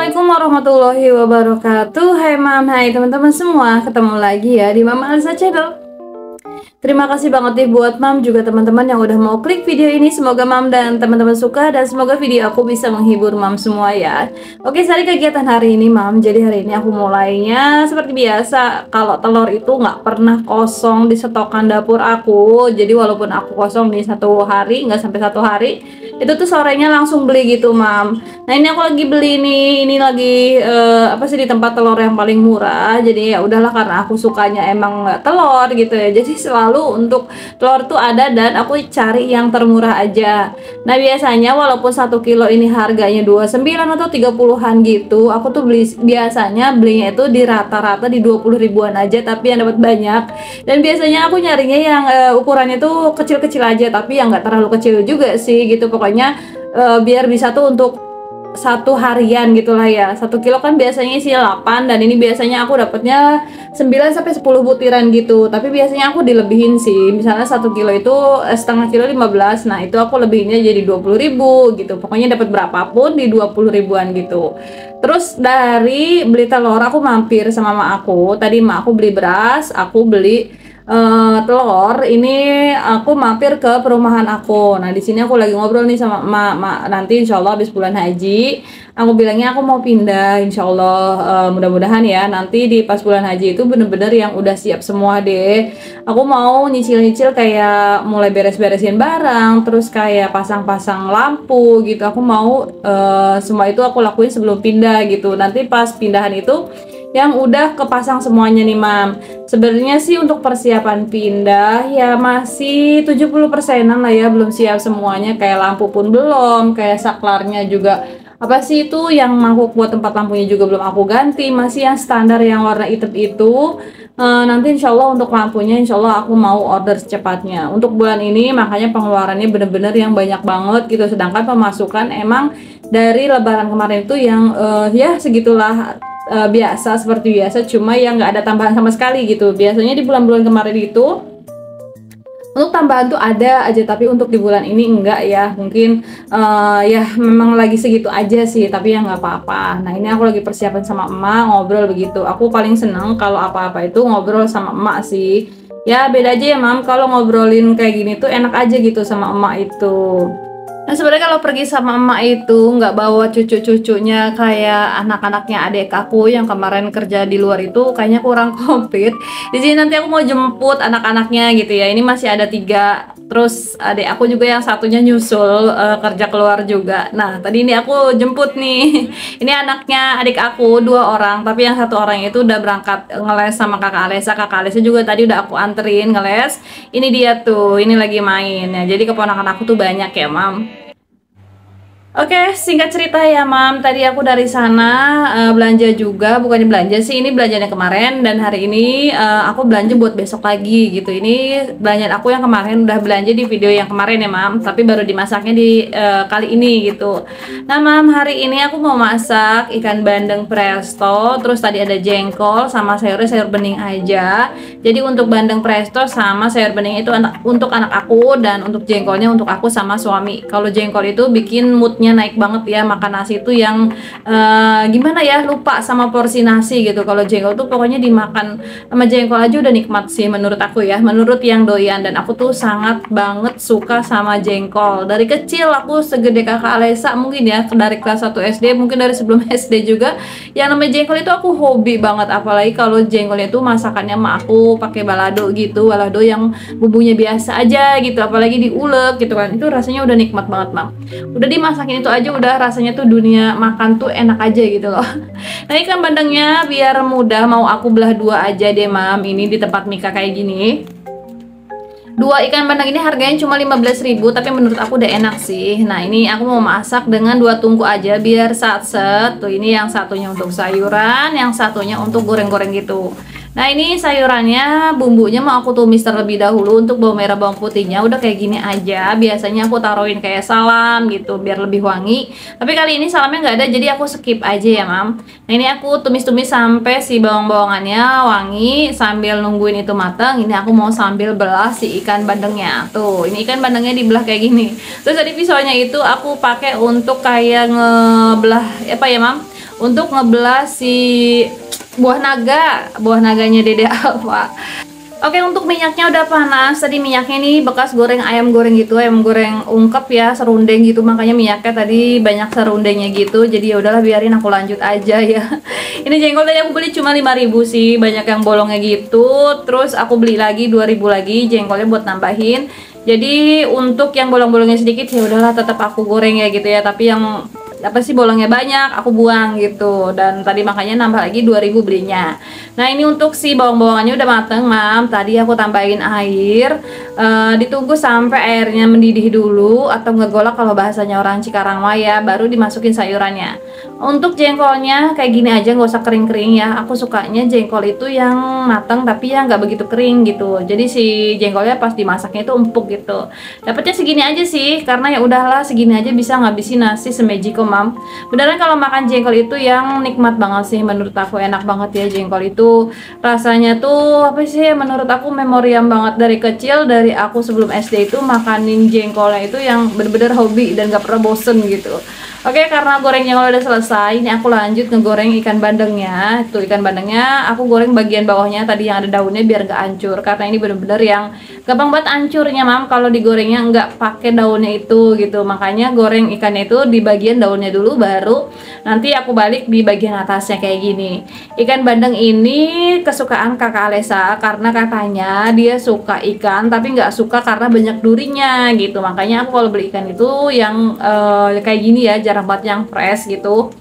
Assalamualaikum warahmatullahi wabarakatuh. Hai mam, hai teman-teman semua. Ketemu lagi ya di Mama Alisa Channel. Terima kasih banget nih buat mam juga teman-teman yang udah mau klik video ini. Semoga mam dan teman-teman suka dan semoga video aku bisa menghibur mam semua ya. Oke, sehari kegiatan hari ini mam. Jadi hari ini aku mulainya seperti biasa. Kalau telur itu nggak pernah kosong di stokan dapur aku. Jadi walaupun aku kosong di satu hari, nggak sampai satu hari, itu tuh sorenya langsung beli gitu mam. Nah ini aku lagi beli ini lagi apa sih di tempat telur yang paling murah. Jadi ya udahlah karena aku sukanya emang telur gitu ya. Jadi selalu untuk telur tuh ada dan aku cari yang termurah aja. Nah biasanya walaupun 1 kilo ini harganya 29 atau 30-an gitu, aku tuh biasanya belinya itu di rata-rata di 20 ribuan aja, tapi yang dapat banyak. Dan biasanya aku nyarinya yang ukurannya tuh kecil-kecil aja, tapi yang nggak terlalu kecil juga sih gitu. Pokoknya biar bisa tuh untuk satu harian gitulah ya. 1 kilo kan biasanya isi 8 dan ini biasanya aku dapatnya 9 sampai 10 butiran gitu. Tapi biasanya aku dilebihin sih. Misalnya 1 kilo itu setengah kilo 15. Nah, itu aku lebihinnya jadi 20 ribu gitu. Pokoknya dapat berapapun di 20 ribuan gitu. Terus dari beli telur aku mampir sama mak aku. Tadi mak aku beli beras, aku beli telur. Ini aku mampir ke perumahan aku. Nah di sini aku lagi ngobrol nih sama mak. Nanti insya Allah habis bulan haji aku bilangnya aku mau pindah, insya Allah mudah-mudahan ya nanti di pas bulan haji itu bener-bener yang udah siap semua deh. Aku mau nyicil-nyicil kayak mulai beres-beresin barang, terus kayak pasang-pasang lampu gitu. Aku mau semua itu aku lakuin sebelum pindah gitu. Nanti pas pindahan itu yang udah kepasang semuanya nih mam. Sebenarnya sih untuk persiapan pindah ya masih 70%-an lah ya, belum siap semuanya, kayak lampu pun belum, kayak saklarnya juga apa sih itu yang mangkuk buat tempat lampunya juga belum aku ganti, masih yang standar yang warna hitam itu. Nanti insya Allah untuk lampunya insya Allah aku mau order secepatnya untuk bulan ini, makanya pengeluarannya bener-bener yang banyak banget gitu, sedangkan pemasukan emang dari lebaran kemarin itu yang ya segitulah, biasa seperti biasa, cuma yang nggak ada tambahan sama sekali gitu. Biasanya di bulan-bulan kemarin itu untuk tambahan tuh ada aja, tapi untuk di bulan ini enggak ya, mungkin ya memang lagi segitu aja sih, tapi ya nggak apa-apa. Nah ini aku lagi persiapan sama emak ngobrol begitu. Aku paling seneng kalau apa-apa itu ngobrol sama emak sih. Ya beda aja ya mam, kalau ngobrolin kayak gini tuh enak aja gitu sama emak itu. Nah sebenarnya kalau pergi sama emak itu nggak bawa cucu-cucunya kayak anak-anaknya adik aku yang kemarin kerja di luar itu kayaknya kurang komplit. Di sini nanti aku mau jemput anak-anaknya gitu ya. Ini masih ada 3. Terus adik aku juga yang satunya nyusul kerja keluar juga. Nah tadi ini aku jemput nih. Ini anaknya adik aku 2 orang, tapi yang 1 orang itu udah berangkat ngeles sama kakak Alesa. Kakak Alesa juga tadi udah aku anterin ngeles. Ini dia tuh, ini lagi main ya. Jadi keponakan aku tuh banyak ya mam. Oke, singkat cerita ya mam, tadi aku dari sana belanja juga, bukannya belanja sih, ini belanjanya kemarin, dan hari ini aku belanja buat besok lagi gitu. Ini belanjaan aku yang kemarin udah belanja di video yang kemarin ya mam, tapi baru dimasaknya di kali ini gitu. Nah mam, hari ini aku mau masak ikan bandeng presto, terus tadi ada jengkol sama sayurnya sayur bening aja. Jadi untuk bandeng presto sama sayur bening itu untuk anak aku, dan untuk jengkolnya untuk aku sama suami. Kalau jengkol itu bikin moodnya naik banget ya, makan nasi itu yang gimana ya, lupa sama porsi nasi gitu. Kalau jengkol tuh pokoknya dimakan sama jengkol aja udah nikmat sih menurut aku ya, menurut yang doyan. Dan aku tuh sangat banget suka sama jengkol. Dari kecil aku segede kakak Alesa mungkin ya, dari kelas 1 SD, mungkin dari sebelum SD juga yang namanya jengkol itu aku hobi banget. Apalagi kalau jengkolnya itu masakannya sama aku pakai balado gitu, balado yang bumbunya biasa aja gitu, apalagi diulek gitu kan, itu rasanya udah nikmat banget mam. Udah dimasakin itu aja udah rasanya tuh dunia makan tuh enak aja gitu loh. Nah ini kan bandengnya biar mudah mau aku belah 2 aja deh mam. Ini di tempat Mika kayak gini 2 ikan bandeng ini harganya cuma 15.000, tapi menurut aku udah enak sih. Nah ini aku mau masak dengan 2 tungku aja biar satset. Tuh ini yang satunya untuk sayuran, yang satunya untuk goreng-goreng gitu. Nah ini sayurannya, bumbunya mau aku tumis terlebih dahulu. Untuk bawang merah bawang putihnya udah kayak gini aja. Biasanya aku taruhin kayak salam gitu biar lebih wangi, tapi kali ini salamnya nggak ada, jadi aku skip aja ya mam. Nah ini aku tumis-tumis sampai si bawang-bawangannya wangi. Sambil nungguin itu matang, ini aku mau sambil belah si ikan bandengnya. Tuh ini ikan bandengnya dibelah kayak gini. Terus tadi pisaunya itu aku pakai untuk kayak ngebelah apa ya mam, untuk ngebelah si buah naganya Dede Alfa. Oke, untuk minyaknya udah panas. Tadi minyaknya ini bekas goreng ayam goreng gitu, ayam goreng ungkep ya, serundeng gitu. Makanya minyaknya tadi banyak serundengnya gitu. Jadi ya udahlah, biarin aku lanjut aja ya. Ini jengkol tadi aku beli cuma 5.000 sih, banyak yang bolongnya gitu. Terus aku beli lagi 2.000 lagi jengkolnya buat nambahin. Jadi untuk yang bolong-bolongnya sedikit ya udahlah, tetap aku goreng ya gitu ya. Tapi yang apa sih bolongnya banyak aku buang gitu. Dan tadi makanya nambah lagi 2.000 belinya. Nah ini untuk si bawang-bawangannya udah mateng mam. Tadi aku tambahin air, ditunggu sampai airnya mendidih dulu, atau ngegolak kalau bahasanya orang Cikarang mah ya, baru dimasukin sayurannya. Untuk jengkolnya kayak gini aja, nggak usah kering-kering ya. Aku sukanya jengkol itu yang mateng tapi ya nggak begitu kering gitu. Jadi si jengkolnya pas dimasaknya itu empuk gitu. Dapatnya segini aja sih, karena ya udahlah segini aja bisa ngabisin nasi semeji kok mam. Beneran kalau makan jengkol itu yang nikmat banget sih, menurut aku enak banget ya jengkol itu. Rasanya tuh apa sih, menurut aku memoriam banget dari kecil. Dari aku sebelum SD itu makanin jengkolnya itu yang bener-bener hobi dan gak pernah bosen gitu. Oke, karena gorengnya kalau udah selesai, ini aku lanjut ngegoreng ikan bandengnya. Tuh ikan bandengnya aku goreng bagian bawahnya tadi yang ada daunnya biar gak hancur, karena ini bener-bener yang gampang banget hancurnya mam kalau digorengnya nggak pakai daunnya itu gitu. Makanya goreng ikannya itu di bagian daunnya dulu, baru nanti aku balik di bagian atasnya kayak gini. Ikan bandeng ini kesukaan kakak Alesa, karena katanya dia suka ikan tapi nggak suka karena banyak durinya gitu. Makanya aku kalau beli ikan itu yang kayak gini ya, jarang banget yang fresh gitu.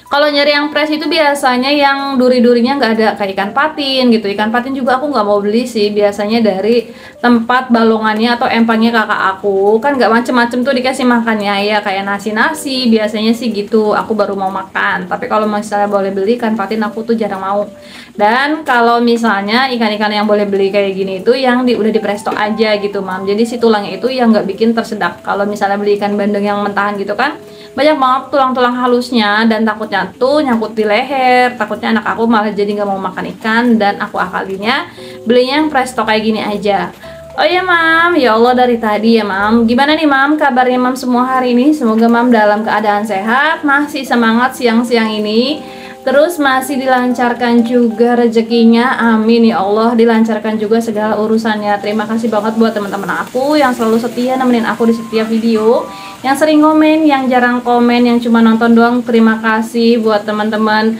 Kalau nyari yang fresh itu biasanya yang duri-durinya nggak ada, kayak ikan patin gitu. Ikan patin juga aku nggak mau beli sih, biasanya dari tempat balongannya atau empangnya kakak aku. Kan nggak macem-macem tuh dikasih makannya ya, kayak nasi-nasi biasanya sih gitu. Aku baru mau makan. Tapi kalau misalnya boleh beli ikan patin, aku tuh jarang mau. Dan kalau misalnya ikan-ikan yang boleh beli kayak gini itu yang udah di presto aja gitu mam. Jadi si tulangnya itu yang nggak bikin tersedak. Kalau misalnya beli ikan bandeng yang mentahan gitu kan, banyak banget tulang-tulang halusnya, dan takutnya tuh nyangkut di leher. Takutnya anak aku malah jadi nggak mau makan ikan, dan aku akalinya belinya yang presto kayak gini aja. Oh ya mam, ya Allah dari tadi ya mam. Gimana nih mam kabarnya mam semua hari ini? Semoga mam dalam keadaan sehat, masih semangat siang-siang ini. Terus masih dilancarkan juga rezekinya, amin ya Allah. Dilancarkan juga segala urusannya. Terima kasih banget buat teman-teman aku yang selalu setia nemenin aku di setiap video, yang sering komen, yang jarang komen, yang cuma nonton doang. Terima kasih buat teman-teman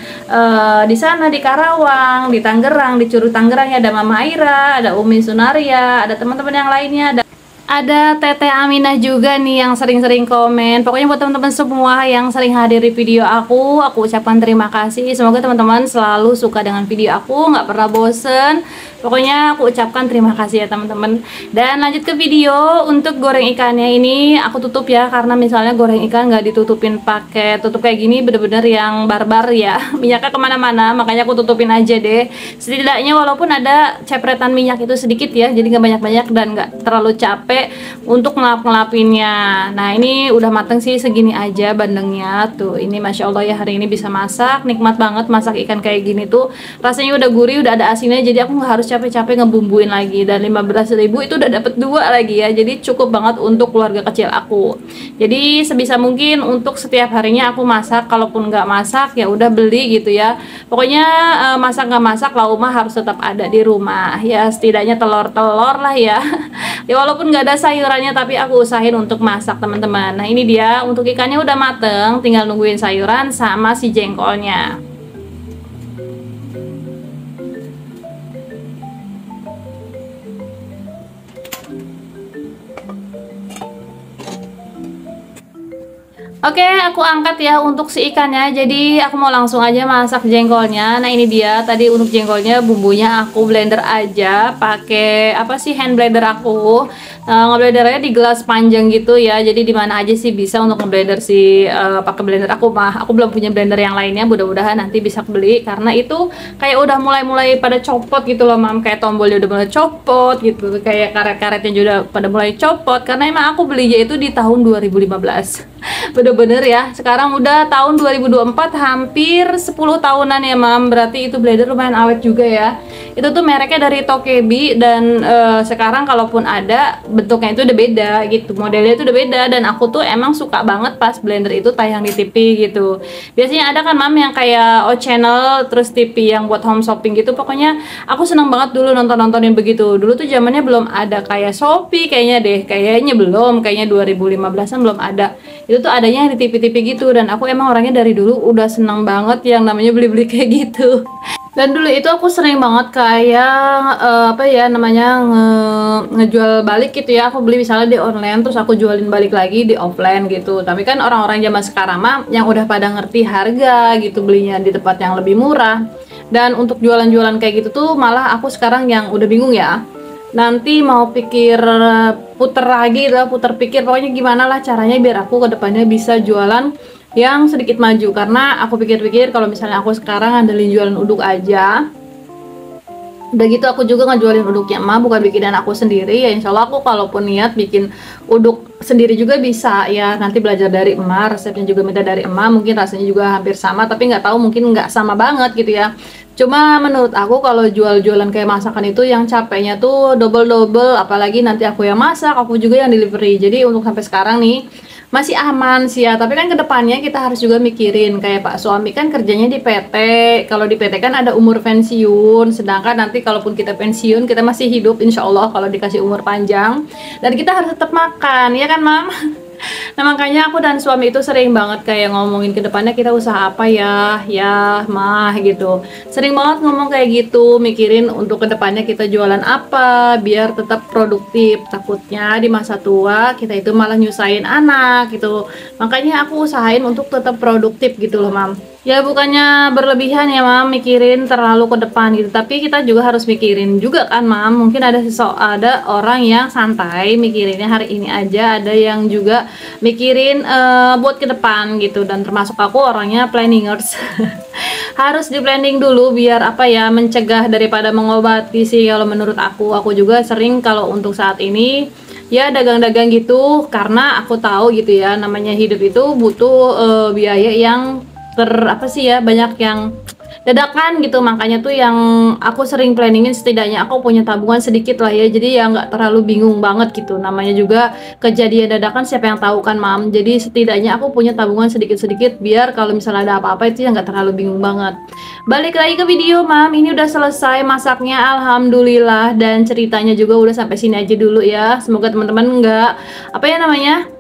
di sana, di Karawang, di Tangerang, di Curug Tangerang ya. Ada Mama Aira, ada Umi Sunaria, ada teman-teman yang lainnya, ada Teteh Aminah juga nih yang sering-sering komen. Pokoknya buat teman-teman semua yang sering hadir di video aku ucapkan terima kasih. Semoga teman-teman selalu suka dengan video aku, nggak pernah bosen. Pokoknya aku ucapkan terima kasih ya teman-teman. Dan lanjut ke video. Untuk goreng ikannya ini aku tutup ya, karena misalnya goreng ikan nggak ditutupin pakai tutup kayak gini bener-bener yang barbar ya. Minyaknya kemana-mana, makanya aku tutupin aja deh. Setidaknya walaupun ada cepretan minyak itu sedikit ya, jadi nggak banyak-banyak dan nggak terlalu capek untuk ngelap-ngelapinnya. Nah ini udah mateng sih, segini aja bandengnya tuh. Ini Masya Allah ya, hari ini bisa masak, nikmat banget masak ikan kayak gini tuh. Rasanya udah gurih, udah ada asinnya, jadi aku nggak harus capek-capek ngebumbuin lagi. Dan 15.000 itu udah dapet 2 lagi ya, jadi cukup banget untuk keluarga kecil aku. Jadi sebisa mungkin untuk setiap harinya aku masak. Kalaupun nggak masak ya udah beli gitu ya. Pokoknya masak nggak masak, lauk mah harus tetap ada di rumah ya, setidaknya telur-telur lah ya. Ya walaupun nggak ada sayurannya, tapi aku usahain untuk masak teman-teman. Nah ini dia, untuk ikannya udah mateng, tinggal nungguin sayuran sama si jengkolnya. Oke, aku angkat ya untuk si ikannya. Jadi aku mau langsung aja masak jengkolnya. Nah ini dia, tadi untuk jengkolnya bumbunya aku blender aja pakai apa sih, hand blender aku. Ngeblender di gelas panjang gitu ya. Jadi dimana aja sih bisa untuk ngeblender si pakai blender aku mah. Aku belum punya blender yang lainnya, mudah-mudahan nanti bisa beli, karena itu kayak udah mulai pada copot gitu loh mam. Kayak tombolnya udah mulai copot gitu, kayak karet-karetnya juga pada mulai copot, karena emang aku belinya itu di tahun 2015. Bener-bener ya, sekarang udah tahun 2024, hampir 10 tahunan ya mam. Berarti itu blender lumayan awet juga ya. Itu tuh mereknya dari Tokebi, dan sekarang kalaupun ada bentuknya itu udah beda gitu, modelnya itu udah beda, dan aku tuh emang suka banget pas blender itu tayang di TV gitu. Biasanya ada kan mam yang kayak O Channel, terus TV yang buat home shopping gitu. Pokoknya aku seneng banget dulu nonton-nontonin begitu. Dulu tuh zamannya belum ada kayak Shopee kayaknya deh, kayaknya belum, kayaknya 2015-an belum ada. Itu tuh adanya di TV-TV gitu, dan aku emang orangnya dari dulu udah seneng banget yang namanya beli-beli kayak gitu. Dan dulu itu aku sering banget kayak apa ya namanya, ngejual balik gitu ya. Aku beli misalnya di online, terus aku jualin balik lagi di offline gitu. Tapi kan orang-orang zaman sekarang mah yang udah pada ngerti harga gitu, belinya di tempat yang lebih murah. Dan untuk jualan-jualan kayak gitu tuh malah aku sekarang yang udah bingung ya. Nanti mau pikir puter lagi lah, puter pikir pokoknya gimana lah caranya biar aku kedepannya bisa jualan yang sedikit maju. Karena aku pikir-pikir kalau misalnya aku sekarang ngandelin jualan uduk aja, udah gitu aku juga ngejualin uduknya emak, bukan bikinan aku sendiri ya. Insya Allah aku kalaupun niat bikin uduk sendiri juga bisa ya, nanti belajar dari emak, resepnya juga minta dari emak, mungkin rasanya juga hampir sama, tapi nggak tahu mungkin nggak sama banget gitu ya. Cuma menurut aku kalau jual-jualan kayak masakan itu yang capeknya tuh double-double, apalagi nanti aku yang masak, aku juga yang delivery. Jadi untuk sampai sekarang nih masih aman sih ya, tapi kan kedepannya kita harus juga mikirin kayak Pak suami kan kerjanya di PT. Kalau di PT kan ada umur pensiun, sedangkan nanti kalaupun kita pensiun kita masih hidup insya Allah kalau dikasih umur panjang, dan kita harus tetap makan ya kan mam. Nah makanya aku dan suami itu sering banget kayak ngomongin ke depannya kita usaha apa ya, ya mah gitu. Sering banget ngomong kayak gitu, mikirin untuk ke depannya kita jualan apa biar tetap produktif. Takutnya di masa tua kita itu malah nyusahin anak gitu. Makanya aku usahain untuk tetap produktif gitu loh mam. Ya bukannya berlebihan ya mam, mikirin terlalu ke depan gitu, tapi kita juga harus mikirin juga kan mam. Mungkin ada orang yang santai mikirinnya hari ini aja, ada yang juga mikirin buat ke depan gitu, dan termasuk aku orangnya planningers. Harus di planning dulu biar apa ya, mencegah daripada mengobati sih kalau menurut aku juga sering kalau untuk saat ini ya dagang-dagang gitu, karena aku tahu gitu ya namanya hidup itu butuh biaya yang apa sih ya, banyak yang dadakan gitu. Makanya tuh yang aku sering planningin setidaknya aku punya tabungan sedikit lah ya, jadi ya nggak terlalu bingung banget gitu. Namanya juga kejadian dadakan siapa yang tahu kan mam, jadi setidaknya aku punya tabungan sedikit-sedikit biar kalau misalnya ada apa-apa itu ya nggak terlalu bingung banget. Balik lagi ke video mam, ini udah selesai masaknya alhamdulillah, dan ceritanya juga udah sampai sini aja dulu ya. Semoga teman-teman nggak apa ya namanya,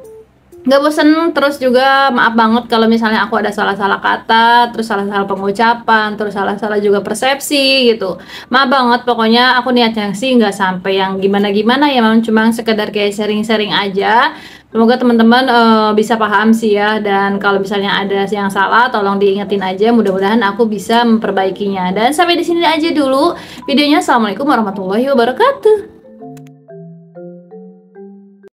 nggak bosen. Terus juga maaf banget kalau misalnya aku ada salah-salah kata, terus salah-salah pengucapan, terus salah-salah juga persepsi gitu. Maaf banget, pokoknya aku niatnya sih nggak sampai yang gimana-gimana ya memang cuma sekedar kayak sharing-sharing aja. Semoga teman-teman bisa paham sih ya, dan kalau misalnya ada yang salah tolong diingetin aja, mudah-mudahan aku bisa memperbaikinya. Dan sampai di sini aja dulu videonya. Assalamualaikum warahmatullahi wabarakatuh.